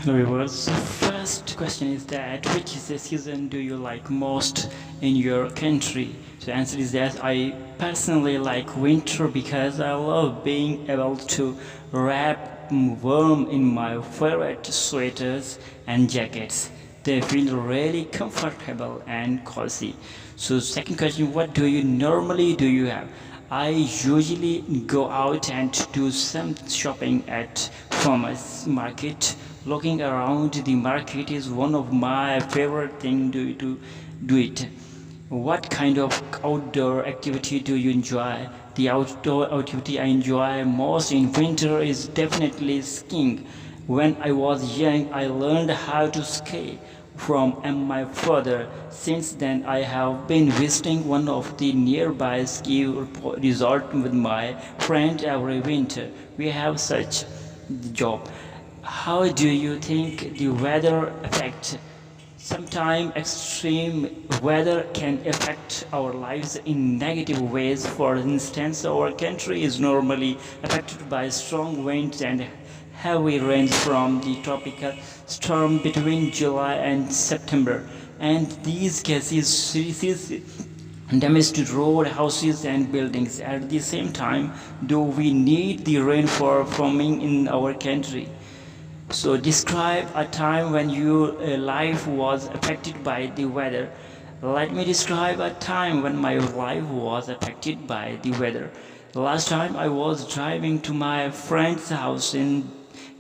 Hello viewers. So first question is that which is the season do you like most in your country? So answer is that I personally like winter because I love being able to wrap warm in my favorite sweaters and jackets. They feel really comfortable and cozy. So second question, what do you normally do you have? I usually go out and do some shopping at farmers market. Looking around the market is one of my favorite things to do it. What kind of outdoor activity do you enjoy? The outdoor activity I enjoy most in winter is definitely skiing. When I was young, I learned how to ski from my father. Since then, I have been visiting one of the nearby ski resort with my friend every winter. We have such job. How do you think the weather affects? Sometimes extreme weather can affect our lives in negative ways. For instance, our country is normally affected by strong winds and heavy rains from the tropical storm between July and September. And these cases seriously damage to road, houses, and buildings. At the same time, though we need the rain for farming in our country. So describe a time when your life was affected by the weather. Let me describe a time when my life was affected by the weather. Last time I was driving to my friend's house in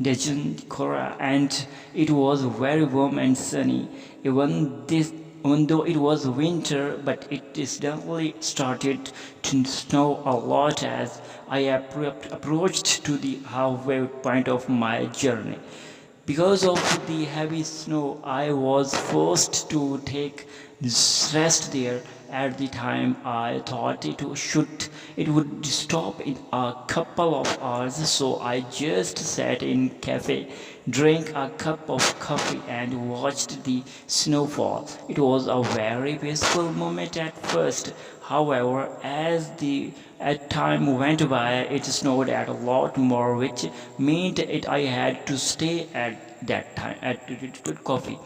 Dejan, Korea, and it was very warm and sunny. Even though it was winter, but it definitely started to snow a lot as I approached to the halfway point of my journey. Because of the heavy snow, I was forced to take rest there. At the time, I thought it would stop in a couple of hours, so I just sat in cafe, drank a cup of coffee, and watched the snowfall. It was a very peaceful moment at first. However, as time went by, it snowed a lot more, which meant I had to stay at that time at coffee.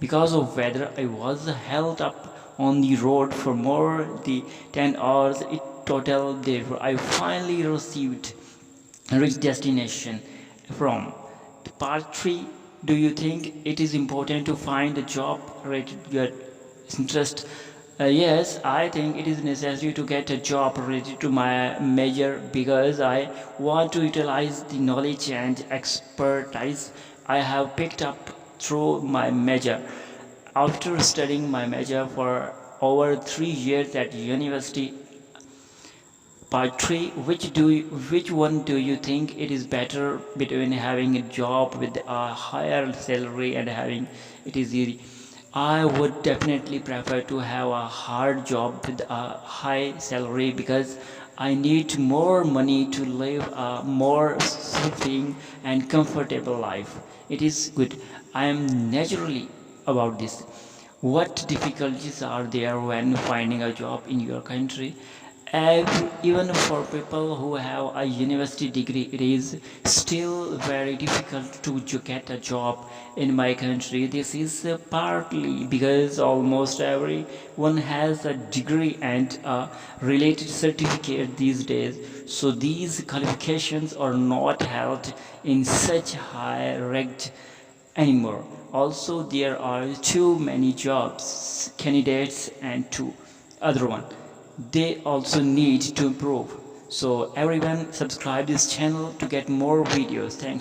Because of weather, I was held up on the road for more the 10 hours in total. Therefore, I finally reached destination from part 3. Do you think it is important to find a job related to your interest? Yes, I think it is necessary to get a job related to my major because I want to utilize the knowledge and expertise I have picked up through my major. After studying my major for over 3 years at university, part 3, which one do you think it is better between having a job with a higher salary and having it is easy? I would definitely prefer to have a hard job with a high salary because I need more money to live a more fulfilling and comfortable life. It is good. I am naturally about this. What difficulties are there when finding a job in your country? Even for people who have a university degree, it is still very difficult to get a job in my country. This is partly because almost everyone has a degree and a related certificate these days. So these qualifications are not held in such high regard anymore. Also, there are too many jobs candidates and too other one. They also need to improve. So everyone subscribe this channel to get more videos. Thanks.